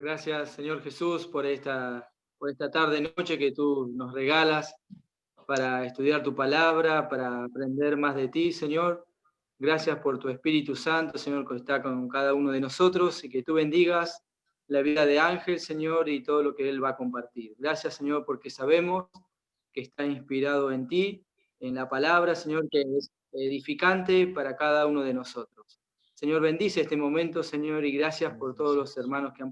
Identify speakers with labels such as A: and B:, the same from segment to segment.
A: Gracias, Señor Jesús, por esta tarde, noche que tú nos regalas para estudiar tu palabra, para aprender más de ti, Señor. Gracias por tu Espíritu Santo, Señor, que está con cada uno de nosotros y que tú bendigas la vida de Ángel, Señor, y todo lo que él va a compartir. Gracias, Señor, porque sabemos que está inspirado en ti, en la palabra, Señor, que es edificante para cada uno de nosotros. Señor, bendice este momento, Señor, y gracias por todos los hermanos que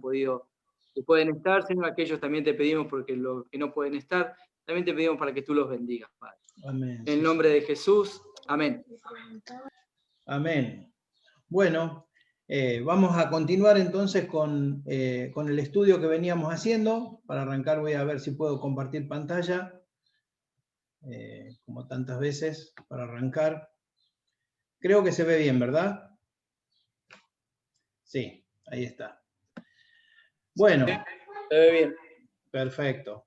A: pueden estar, Señor. Aquellos también te pedimos porque los que no pueden estar, también te pedimos para que tú los bendigas, Padre.
B: Amén.
A: En el nombre de Jesús, amén.
B: Amén. Bueno, vamos a continuar entonces con el estudio que veníamos haciendo. Para arrancar voy a ver si puedo compartir pantalla, como tantas veces, para arrancar. Creo que se ve bien, ¿verdad? Sí, ahí está. Bueno.
A: Se ve bien.
B: Perfecto.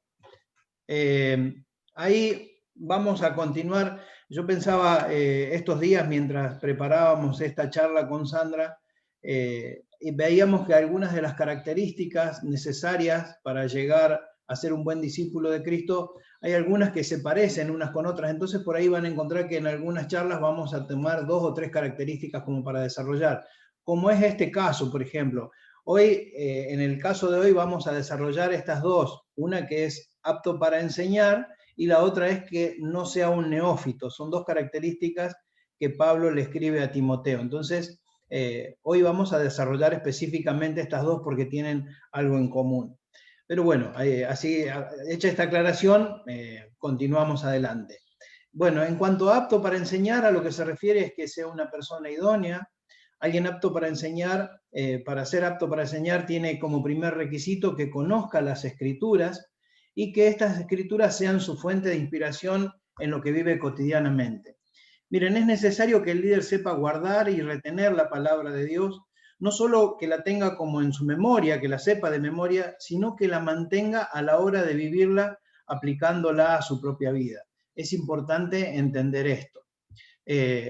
B: Ahí vamos a continuar. Yo pensaba estos días, mientras preparábamos esta charla con Sandra, y veíamos que algunas de las características necesarias para llegar a ser un buen discípulo de Cristo, hay algunas que se parecen unas con otras. Entonces por ahí van a encontrar que en algunas charlas vamos a tomar 2 o 3 características como para desarrollar. Como es este caso, por ejemplo. Hoy, en el caso de hoy, vamos a desarrollar estas dos. Una que es apto para enseñar y la otra es que no sea un neófito. Son 2 características que Pablo le escribe a Timoteo. Entonces, hoy vamos a desarrollar específicamente estas 2 porque tienen algo en común. Pero bueno, así, hecha esta aclaración, continuamos adelante. Bueno, en cuanto a apto para enseñar, a lo que se refiere es que sea una persona idónea. Alguien apto para enseñar, para ser apto para enseñar, tiene como primer requisito que conozca las Escrituras y que estas Escrituras sean su fuente de inspiración en lo que vive cotidianamente. Miren, es necesario que el líder sepa guardar y retener la palabra de Dios, no solo que la tenga como en su memoria, que la sepa de memoria, sino que la mantenga a la hora de vivirla aplicándola a su propia vida. Es importante entender esto.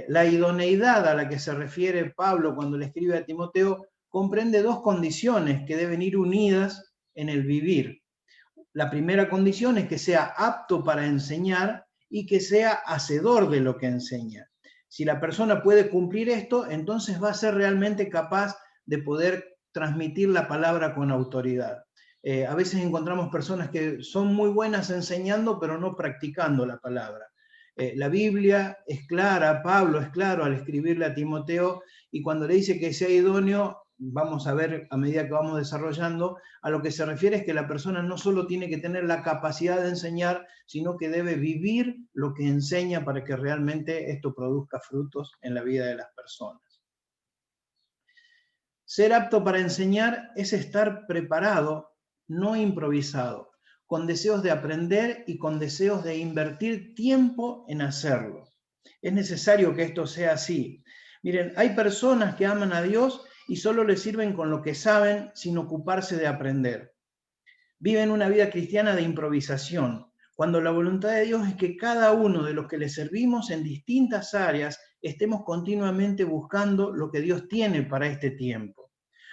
B: La idoneidad a la que se refiere Pablo cuando le escribe a Timoteo comprende 2 condiciones que deben ir unidas en el vivir. La primera condición es que sea apto para enseñar y que sea hacedor de lo que enseña. Si la persona puede cumplir esto, entonces va a ser realmente capaz de poder transmitir la palabra con autoridad. A veces encontramos personas que son muy buenas enseñando, pero no practicando la palabra. La Biblia es clara, Pablo es claro al escribirle a Timoteo, y cuando le dice que sea idóneo, vamos a ver a medida que vamos desarrollando, a lo que se refiere es que la persona no solo tiene que tener la capacidad de enseñar, sino que debe vivir lo que enseña para que realmente esto produzca frutos en la vida de las personas. Ser apto para enseñar es estar preparado, no improvisado, con deseos de aprender y con deseos de invertir tiempo en hacerlo. Es necesario que esto sea así. Miren, hay personas que aman a Dios y solo le sirven con lo que saben sin ocuparse de aprender. Viven una vida cristiana de improvisación, cuando la voluntad de Dios es que cada uno de los que le servimos en distintas áreas estemos continuamente buscando lo que Dios tiene para este tiempo.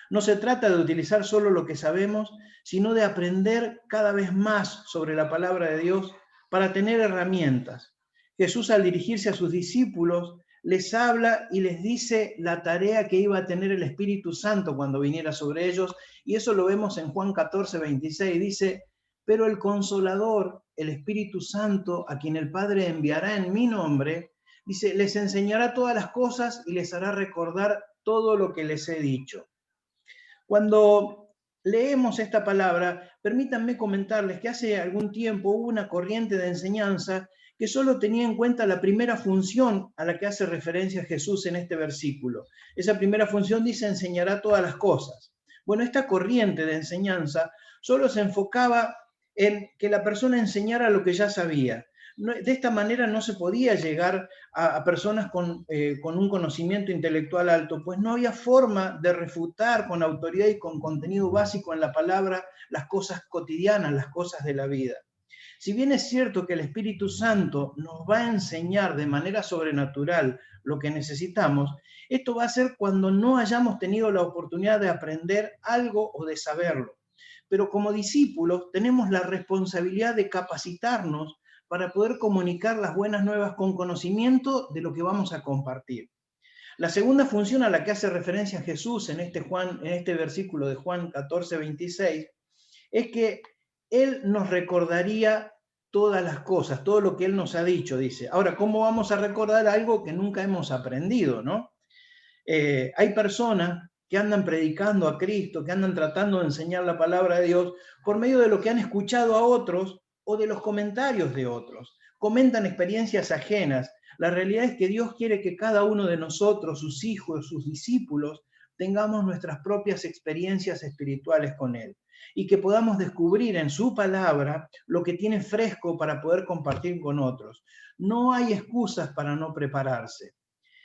B: No se trata de utilizar solo lo que sabemos, sino de aprender cada vez más sobre la palabra de Dios para tener herramientas. Jesús, al dirigirse a sus discípulos, les habla y les dice la tarea que iba a tener el Espíritu Santo cuando viniera sobre ellos, y eso lo vemos en Juan 14, 26, dice: pero el Consolador, el Espíritu Santo, a quien el Padre enviará en mi nombre, dice, les enseñará todas las cosas y les hará recordar todo lo que les he dicho. Cuando leemos esta palabra, permítanme comentarles que hace algún tiempo hubo una corriente de enseñanza que solo tenía en cuenta la primera función a la que hace referencia Jesús en este versículo. Esa primera función dice: enseñará todas las cosas. Bueno, esta corriente de enseñanza solo se enfocaba en que la persona enseñara lo que ya sabía. De esta manera no se podía llegar a personas con un conocimiento intelectual alto, pues no había forma de refutar con autoridad y con contenido básico en la palabra las cosas cotidianas, las cosas de la vida. Si bien es cierto que el Espíritu Santo nos va a enseñar de manera sobrenatural lo que necesitamos, esto va a ser cuando no hayamos tenido la oportunidad de aprender algo o de saberlo. pero como discípulos tenemos la responsabilidad de capacitarnos para poder comunicar las buenas nuevas con conocimiento de lo que vamos a compartir. La segunda función a la que hace referencia Jesús en este versículo de Juan 14:26, es que Él nos recordaría todas las cosas, todo lo que Él nos ha dicho, dice. Ahora, ¿cómo vamos a recordar algo que nunca hemos aprendido, no? Hay personas que andan predicando a Cristo, que andan tratando de enseñar la palabra de Dios por medio de lo que han escuchado a otros o de los comentarios de otros. Comentan experiencias ajenas. La realidad es que Dios quiere que cada uno de nosotros, sus hijos, sus discípulos, tengamos nuestras propias experiencias espirituales con Él y que podamos descubrir en su palabra lo que tiene fresco para poder compartir con otros. No hay excusas para no prepararse.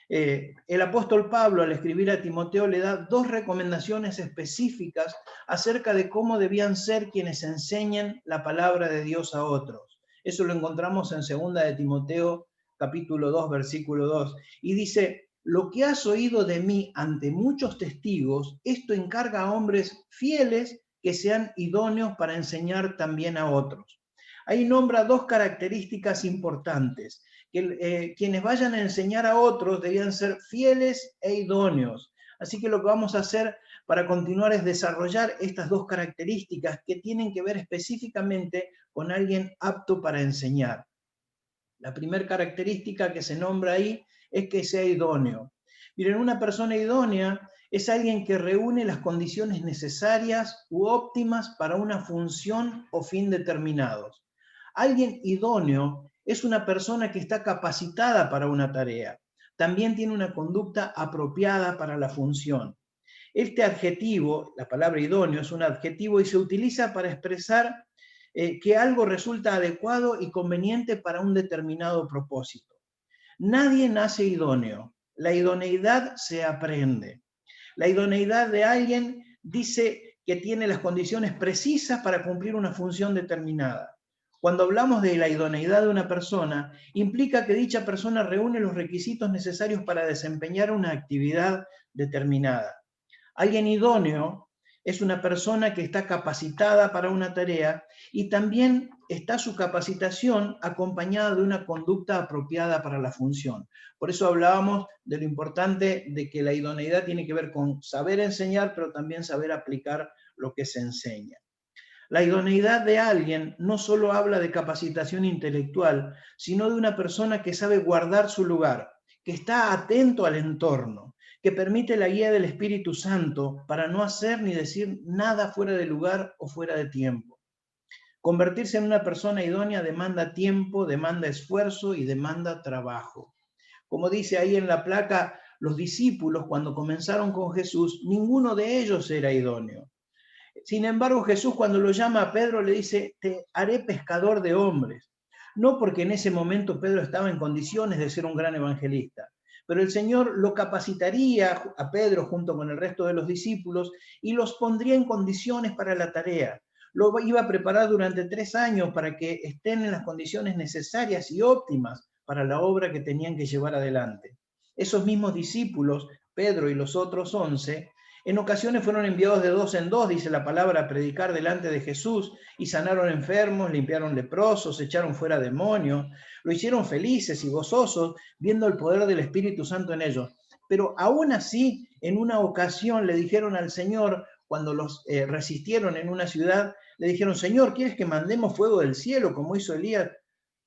B: El apóstol Pablo, al escribir a Timoteo, le da dos recomendaciones específicas acerca de cómo debían ser quienes enseñen la palabra de Dios a otros. Eso lo encontramos en 2 de Timoteo, capítulo 2, versículo 2. Y dice, lo que has oído de mí ante muchos testigos, esto encarga a hombres fieles que sean idóneos para enseñar también a otros. Ahí nombra dos características importantes. Que quienes vayan a enseñar a otros debían ser fieles e idóneos. Así que lo que vamos a hacer para continuar es desarrollar estas dos características que tienen que ver específicamente con alguien apto para enseñar. La primera característica que se nombra ahí es que sea idóneo. Miren, una persona idónea es alguien que reúne las condiciones necesarias u óptimas para una función o fin determinados. Alguien idóneo es una persona que está capacitada para una tarea. También tiene una conducta apropiada para la función. Este adjetivo, la palabra idóneo, es un adjetivo y se utiliza para expresar que algo resulta adecuado y conveniente para un determinado propósito. Nadie nace idóneo. La idoneidad se aprende. La idoneidad de alguien dice que tiene las condiciones precisas para cumplir una función determinada. Cuando hablamos de la idoneidad de una persona, implica que dicha persona reúne los requisitos necesarios para desempeñar una actividad determinada. Alguien idóneo es una persona que está capacitada para una tarea y también está su capacitación acompañada de una conducta apropiada para la función. Por eso hablábamos de lo importante de que la idoneidad tiene que ver con saber enseñar, pero también saber aplicar lo que se enseña. La idoneidad de alguien no solo habla de capacitación intelectual, sino de una persona que sabe guardar su lugar, que está atento al entorno, que permite la guía del Espíritu Santo para no hacer ni decir nada fuera de lugar o fuera de tiempo. Convertirse en una persona idónea demanda tiempo, demanda esfuerzo y demanda trabajo. Como dice ahí en la placa, los discípulos cuando comenzaron con Jesús, ninguno de ellos era idóneo. Sin embargo, Jesús cuando lo llama a Pedro le dice, te haré pescador de hombres. No porque en ese momento Pedro estaba en condiciones de ser un gran evangelista, pero el Señor lo capacitaría a Pedro junto con el resto de los discípulos y los pondría en condiciones para la tarea. Lo iba a preparar durante 3 años para que estén en las condiciones necesarias y óptimas para la obra que tenían que llevar adelante. Esos mismos discípulos, Pedro y los otros 11, en ocasiones fueron enviados de 2 en 2, dice la palabra, a predicar delante de Jesús y sanaron enfermos, limpiaron leprosos, echaron fuera demonios, lo hicieron felices y gozosos viendo el poder del Espíritu Santo en ellos. Pero aún así, en una ocasión le dijeron al Señor, cuando los resistieron en una ciudad, le dijeron, Señor, ¿quieres que mandemos fuego del cielo como hizo Elías?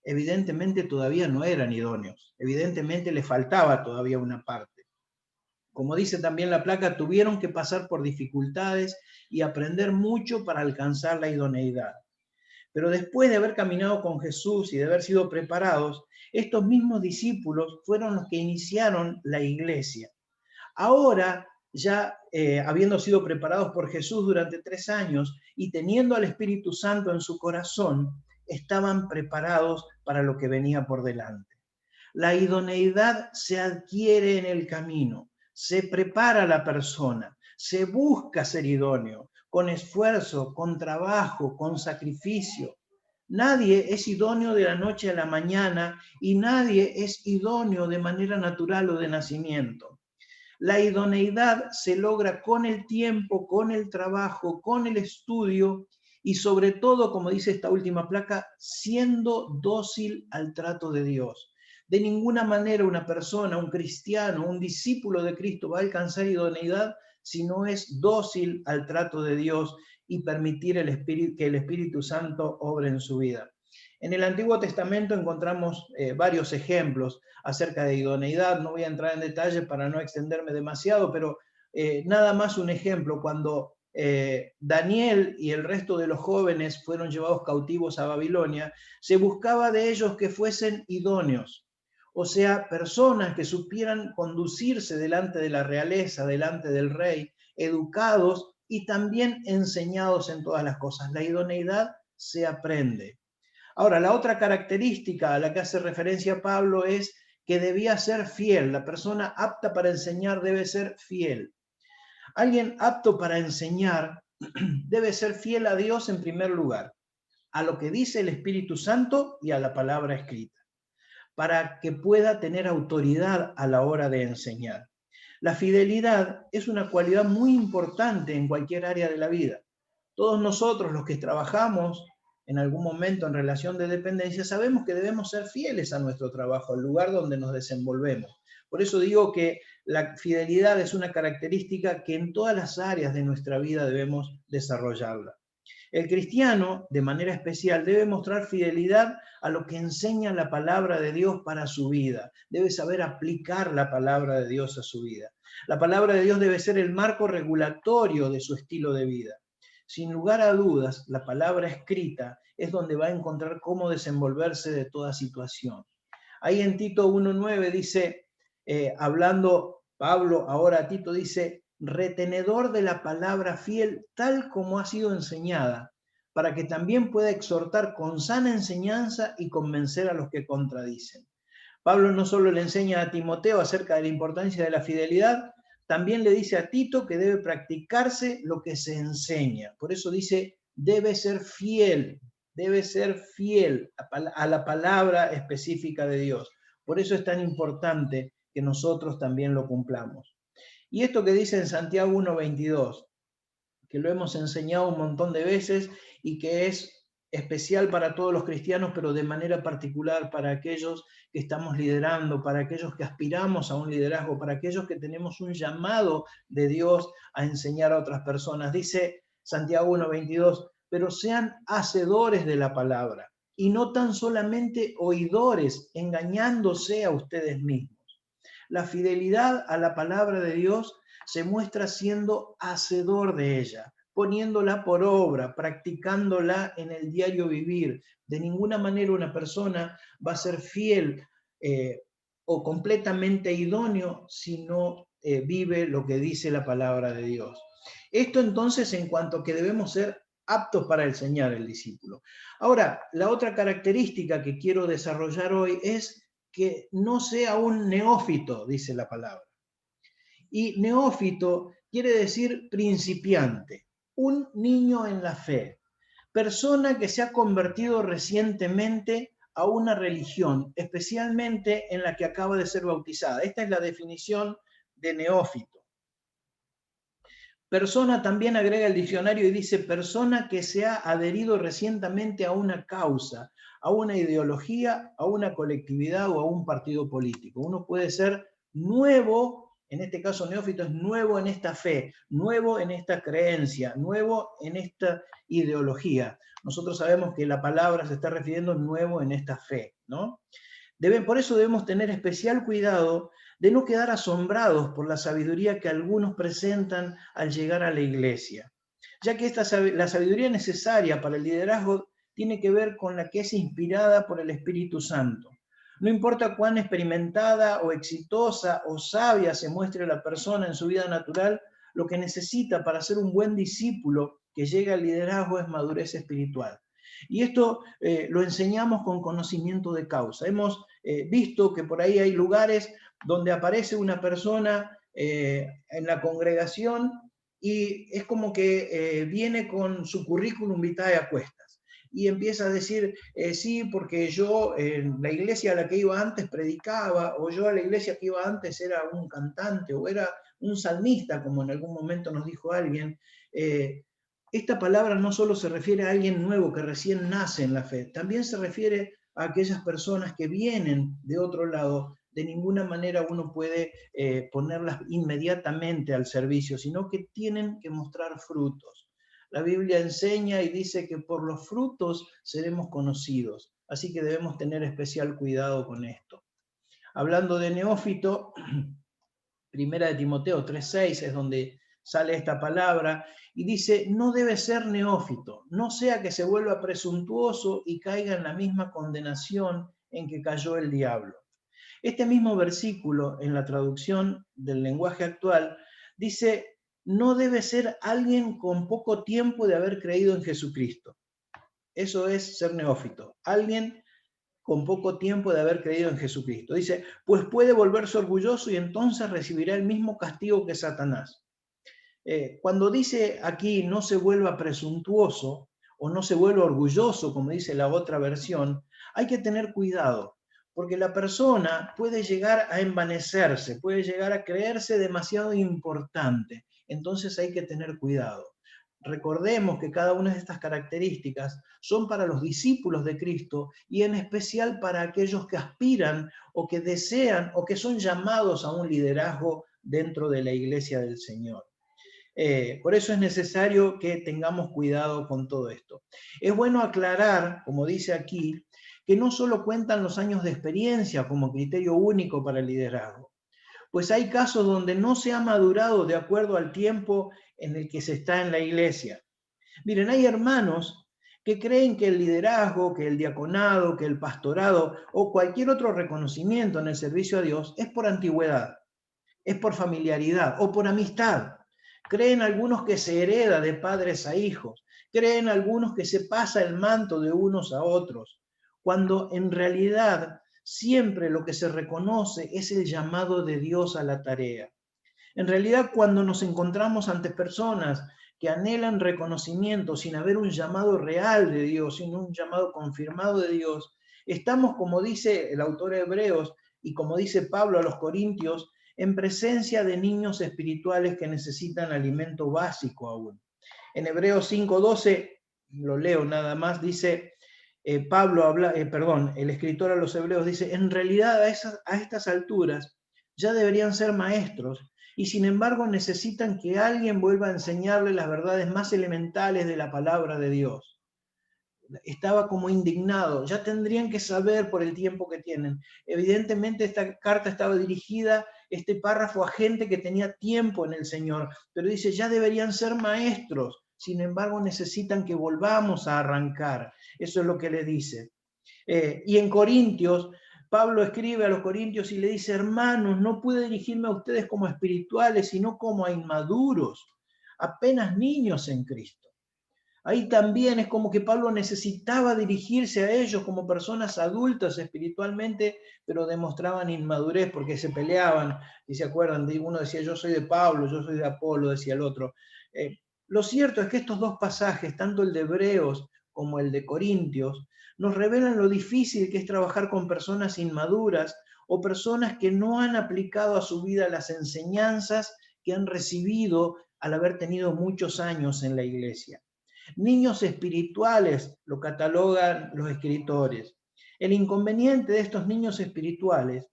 B: Evidentemente todavía no eran idóneos, evidentemente le faltaba todavía una parte. Como dice también la placa, tuvieron que pasar por dificultades y aprender mucho para alcanzar la idoneidad. Pero después de haber caminado con Jesús y de haber sido preparados, estos mismos discípulos fueron los que iniciaron la iglesia. Ahora, ya habiendo sido preparados por Jesús durante 3 años y teniendo al Espíritu Santo en su corazón, estaban preparados para lo que venía por delante. La idoneidad se adquiere en el camino. Se prepara la persona, se busca ser idóneo, con esfuerzo, con trabajo, con sacrificio. Nadie es idóneo de la noche a la mañana y nadie es idóneo de manera natural o de nacimiento. La idoneidad se logra con el tiempo, con el trabajo, con el estudio y sobre todo, como dice esta última placa, siendo dócil al trato de Dios. De ninguna manera una persona, un cristiano, un discípulo de Cristo va a alcanzar idoneidad si no es dócil al trato de Dios y permitir que el Espíritu Santo obre en su vida. En el Antiguo Testamento encontramos varios ejemplos acerca de idoneidad. No voy a entrar en detalle para no extenderme demasiado, pero nada más un ejemplo. Cuando Daniel y el resto de los jóvenes fueron llevados cautivos a Babilonia, se buscaba de ellos que fuesen idóneos, o sea, personas que supieran conducirse delante de la realeza, delante del rey, educados y también enseñados en todas las cosas. La idoneidad se aprende. Ahora, la otra característica a la que hace referencia Pablo es que debía ser fiel. La persona apta para enseñar debe ser fiel. Alguien apto para enseñar debe ser fiel a Dios en primer lugar, a lo que dice el Espíritu Santo y a la palabra escrita, para que pueda tener autoridad a la hora de enseñar. La fidelidad es una cualidad muy importante en cualquier área de la vida. Todos nosotros, los que trabajamos en algún momento en relación de dependencia, sabemos que debemos ser fieles a nuestro trabajo, al lugar donde nos desenvolvemos. Por eso digo que la fidelidad es una característica que en todas las áreas de nuestra vida debemos desarrollarla. El cristiano, de manera especial, debe mostrar fidelidad a lo que enseña la palabra de Dios para su vida. Debe saber aplicar la palabra de Dios a su vida. La palabra de Dios debe ser el marco regulatorio de su estilo de vida. Sin lugar a dudas, la palabra escrita es donde va a encontrar cómo desenvolverse de toda situación. Ahí en Tito 1:9 dice, hablando Pablo ahora a Tito, dice, retenedor de la palabra fiel tal como ha sido enseñada, para que también pueda exhortar con sana enseñanza y convencer a los que contradicen. Pablo no solo le enseña a Timoteo acerca de la importancia de la fidelidad, también le dice a Tito que debe practicarse lo que se enseña. Por eso dice, debe ser fiel a la palabra específica de Dios. Por eso es tan importante que nosotros también lo cumplamos. Y esto que dice en Santiago 1:22, que lo hemos enseñado un montón de veces y que es especial para todos los cristianos, pero de manera particular para aquellos que estamos liderando, para aquellos que aspiramos a un liderazgo, para aquellos que tenemos un llamado de Dios a enseñar a otras personas. Dice Santiago 1:22, pero sean hacedores de la palabra y no tan solamente oidores, engañándose a ustedes mismos. La fidelidad a la palabra de Dios se muestra siendo hacedor de ella, poniéndola por obra, practicándola en el diario vivir. De ninguna manera una persona va a ser fiel o completamente idóneo si no vive lo que dice la palabra de Dios. Esto entonces en cuanto a que debemos ser aptos para enseñar al discípulo. Ahora, la otra característica que quiero desarrollar hoy es que no sea un neófito, dice la palabra. Y neófito quiere decir principiante, un niño en la fe, persona que se ha convertido recientemente a una religión, especialmente en la que acaba de ser bautizada. Esta es la definición de neófito. Persona también agrega el diccionario y dice persona que se ha adherido recientemente a una causa, a una ideología, a una colectividad o a un partido político. Uno puede ser nuevo, en este caso neófito es nuevo en esta fe, nuevo en esta creencia, nuevo en esta ideología. Nosotros sabemos que la palabra se está refiriendo a nuevo en esta fe, ¿no? Por eso debemos tener especial cuidado de no quedar asombrados por la sabiduría que algunos presentan al llegar a la iglesia, ya que la sabiduría necesaria para el liderazgo tiene que ver con la que es inspirada por el Espíritu Santo. No importa cuán experimentada o exitosa o sabia se muestre la persona en su vida natural, lo que necesita para ser un buen discípulo que llegue al liderazgo es madurez espiritual. Y esto lo enseñamos con conocimiento de causa. Hemos visto que por ahí hay lugares donde aparece una persona en la congregación y es como que viene con su currículum vitae a cuestas y empieza a decir, sí, porque yo en la iglesia a la que iba antes predicaba, o yo a la iglesia que iba antes era un cantante, o era un salmista, como en algún momento nos dijo alguien, esta palabra no solo se refiere a alguien nuevo que recién nace en la fe, también se refiere a aquellas personas que vienen de otro lado. De ninguna manera uno puede ponerlas inmediatamente al servicio, sino que tienen que mostrar frutos. La Biblia enseña y dice que por los frutos seremos conocidos, así que debemos tener especial cuidado con esto. Hablando de neófito, Primera de Timoteo 3:6 es donde sale esta palabra, y dice, no debe ser neófito, no sea que se vuelva presuntuoso y caiga en la misma condenación en que cayó el diablo. Este mismo versículo, en la traducción del lenguaje actual, dice, no debe ser alguien con poco tiempo de haber creído en Jesucristo. Eso es ser neófito, alguien con poco tiempo de haber creído en Jesucristo. Dice, pues puede volverse orgulloso y entonces recibirá el mismo castigo que Satanás. Cuando dice aquí no se vuelva presuntuoso o no se vuelva orgulloso, como dice la otra versión, hay que tener cuidado, porque la persona puede llegar a envanecerse, puede llegar a creerse demasiado importante. Entonces hay que tener cuidado. Recordemos que cada una de estas características son para los discípulos de Cristo y en especial para aquellos que aspiran o que desean o que son llamados a un liderazgo dentro de la iglesia del Señor. Por eso es necesario que tengamos cuidado con todo esto. Es bueno aclarar, como dice aquí, que no solo cuentan los años de experiencia como criterio único para el liderazgo, pues hay casos donde no se ha madurado de acuerdo al tiempo en el que se está en la iglesia. Miren, hay hermanos que creen que el liderazgo, que el diaconado, que el pastorado o cualquier otro reconocimiento en el servicio a Dios es por antigüedad, es por familiaridad o por amistad. Creen algunos que se hereda de padres a hijos, creen algunos que se pasa el manto de unos a otros, cuando en realidad siempre lo que se reconoce es el llamado de Dios a la tarea. En realidad, cuando nos encontramos ante personas que anhelan reconocimiento sin haber un llamado real de Dios, sin un llamado confirmado de Dios, estamos, como dice el autor de Hebreos y como dice Pablo a los Corintios, en presencia de niños espirituales que necesitan alimento básico aún. En Hebreos 5:12, lo leo nada más, dice, el escritor a los Hebreos dice, en realidad a estas alturas ya deberían ser maestros y sin embargo necesitan que alguien vuelva a enseñarles las verdades más elementales de la palabra de Dios. Estaba como indignado, ya tendrían que saber por el tiempo que tienen. Evidentemente esta carta estaba dirigida, este párrafo, a gente que tenía tiempo en el Señor, pero dice, ya deberían ser maestros, sin embargo necesitan que volvamos a arrancar. Eso es lo que le dice. Y en Corintios, Pablo escribe a los corintios y le dice, hermanos, no pude dirigirme a ustedes como espirituales, sino como a inmaduros, apenas niños en Cristo. Ahí también es como que Pablo necesitaba dirigirse a ellos como personas adultas espiritualmente, pero demostraban inmadurez porque se peleaban, y se acuerdan, uno decía yo soy de Pablo, yo soy de Apolo, decía el otro. Lo cierto es que estos dos pasajes, tanto el de Hebreos como el de Corintios, nos revelan lo difícil que es trabajar con personas inmaduras o personas que no han aplicado a su vida las enseñanzas que han recibido al haber tenido muchos años en la iglesia. Niños espirituales, lo catalogan los escritores. El inconveniente de estos niños espirituales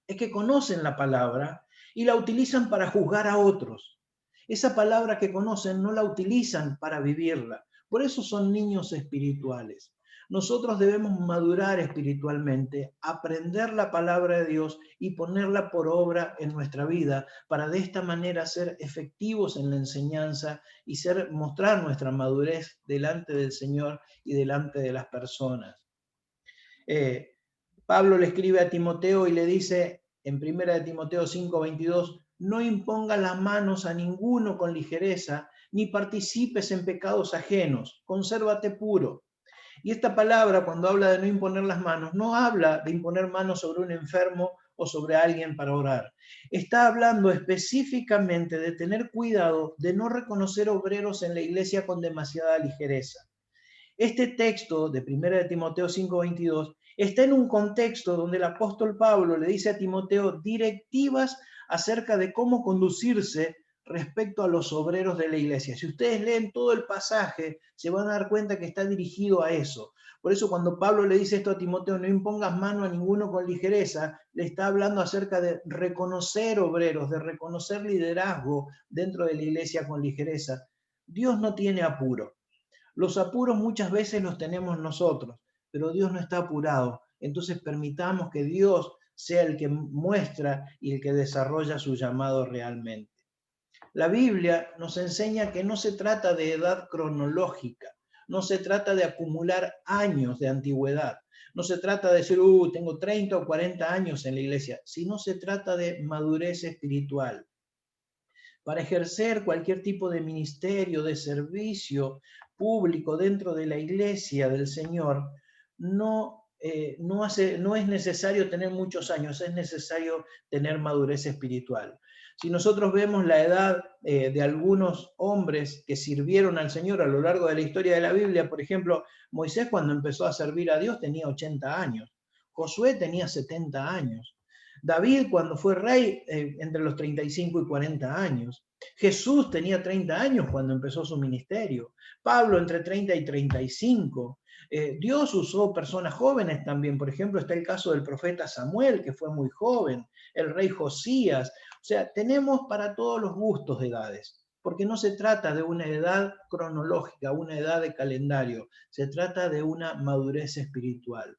B: es que conocen la palabra y la utilizan para juzgar a otros. Esa palabra que conocen no la utilizan para vivirla. Por eso son niños espirituales. Nosotros debemos madurar espiritualmente, aprender la palabra de Dios y ponerla por obra en nuestra vida para de esta manera ser efectivos en la enseñanza y mostrar nuestra madurez delante del Señor y delante de las personas. Pablo le escribe a Timoteo y le dice en 1 de Timoteo 5:22, no impongas las manos a ninguno con ligereza, ni participes en pecados ajenos, consérvate puro. Y esta palabra, cuando habla de no imponer las manos, no habla de imponer manos sobre un enfermo o sobre alguien para orar. Está hablando específicamente de tener cuidado de no reconocer obreros en la iglesia con demasiada ligereza. Este texto de 1 de Timoteo 5:22 está en un contexto donde el apóstol Pablo le dice a Timoteo directivas acerca de cómo conducirse respecto a los obreros de la iglesia. Si ustedes leen todo el pasaje, se van a dar cuenta que está dirigido a eso. Por eso cuando Pablo le dice esto a Timoteo, no impongas mano a ninguno con ligereza, le está hablando acerca de reconocer obreros, de reconocer liderazgo dentro de la iglesia con ligereza. Dios no tiene apuro. Los apuros muchas veces los tenemos nosotros, pero Dios no está apurado. Entonces permitamos que Dios sea el que muestra y el que desarrolla su llamado realmente. La Biblia nos enseña que no se trata de edad cronológica, no se trata de acumular años de antigüedad, no se trata de decir, tengo 30 o 40 años en la iglesia, sino se trata de madurez espiritual. Para ejercer cualquier tipo de ministerio, de servicio público dentro de la iglesia del Señor, no es necesario tener muchos años, es necesario tener madurez espiritual. Si nosotros vemos la edad de algunos hombres que sirvieron al Señor a lo largo de la historia de la Biblia, por ejemplo, Moisés cuando empezó a servir a Dios tenía 80 años, Josué tenía 70 años, David cuando fue rey entre los 35 y 40 años, Jesús tenía 30 años cuando empezó su ministerio, Pablo entre 30 y 35, Dios usó personas jóvenes también, por ejemplo está el caso del profeta Samuel que fue muy joven, el rey Josías, o sea, tenemos para todos los gustos de edades, porque no se trata de una edad cronológica, una edad de calendario, se trata de una madurez espiritual.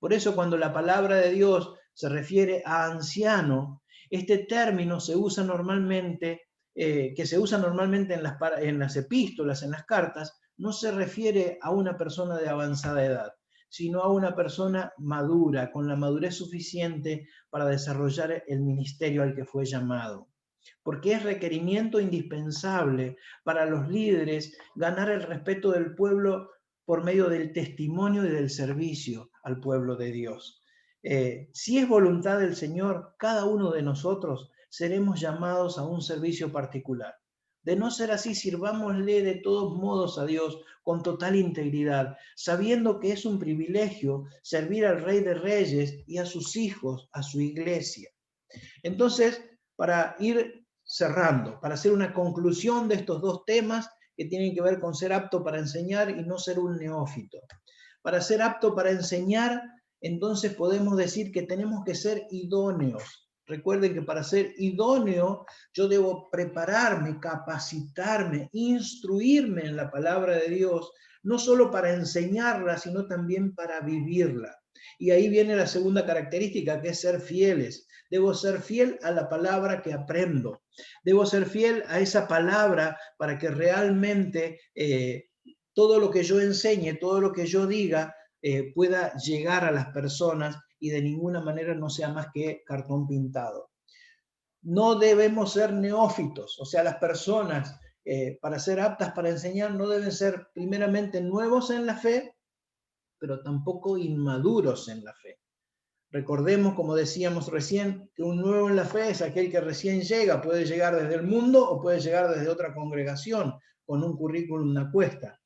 B: Por eso cuando la palabra de Dios se refiere a anciano, este término se usa normalmente, que se usa normalmente en las epístolas, en las cartas, no se refiere a una persona de avanzada edad, sino a una persona madura, con la madurez suficiente para desarrollar el ministerio al que fue llamado. Porque es requerimiento indispensable para los líderes ganar el respeto del pueblo por medio del testimonio y del servicio al pueblo de Dios. Si es voluntad del Señor, cada uno de nosotros seremos llamados a un servicio particular. De no ser así, sirvámosle de todos modos a Dios con total integridad, sabiendo que es un privilegio servir al Rey de Reyes y a sus hijos, a su iglesia. Entonces, para ir cerrando, para hacer una conclusión de estos dos temas que tienen que ver con ser apto para enseñar y no ser un neófito. Para ser apto para enseñar, entonces podemos decir que tenemos que ser idóneos. Recuerden que para ser idóneo yo debo prepararme, capacitarme, instruirme en la palabra de Dios, no solo para enseñarla, sino también para vivirla. Y ahí viene la segunda característica, que es ser fieles. Debo ser fiel a la palabra que aprendo. Debo ser fiel a esa palabra para que realmente todo lo que yo enseñe, todo lo que yo diga, pueda llegar a las personas y de ninguna manera no sea más que cartón pintado. No debemos ser neófitos, o sea, las personas para ser aptas para enseñar no deben ser primeramente nuevos en la fe, pero tampoco inmaduros en la fe. Recordemos, como decíamos recién, que un nuevo en la fe es aquel que recién llega, puede llegar desde el mundo o puede llegar desde otra congregación, con un currículum a cuesta.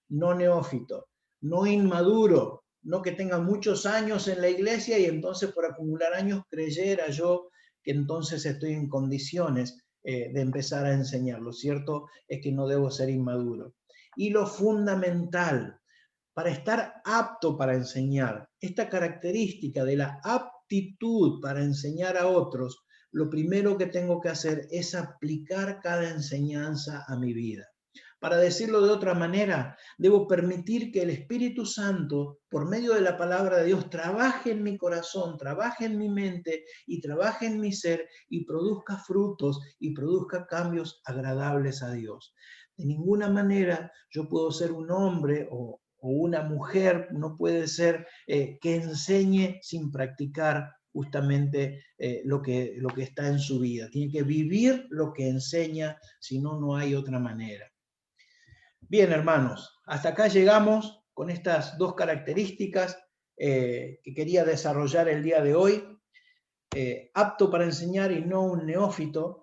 B: No neófito, no inmaduro, no que tenga muchos años en la iglesia y entonces por acumular años creyera yo que entonces estoy en condiciones de empezar a enseñar. Lo cierto es que no debo ser inmaduro. Y lo fundamental, para estar apto para enseñar, esta característica de la aptitud para enseñar a otros, lo primero que tengo que hacer es aplicar cada enseñanza a mi vida. Para decirlo de otra manera, debo permitir que el Espíritu Santo, por medio de la palabra de Dios, trabaje en mi corazón, trabaje en mi mente y trabaje en mi ser y produzca frutos y produzca cambios agradables a Dios. De ninguna manera yo puedo ser un hombre o una mujer, no puede ser que enseñe sin practicar justamente lo que está en su vida. Tiene que vivir lo que enseña, si no, no hay otra manera. Bien, hermanos, hasta acá llegamos con estas dos características que quería desarrollar el día de hoy. Apto para enseñar y no un neófito.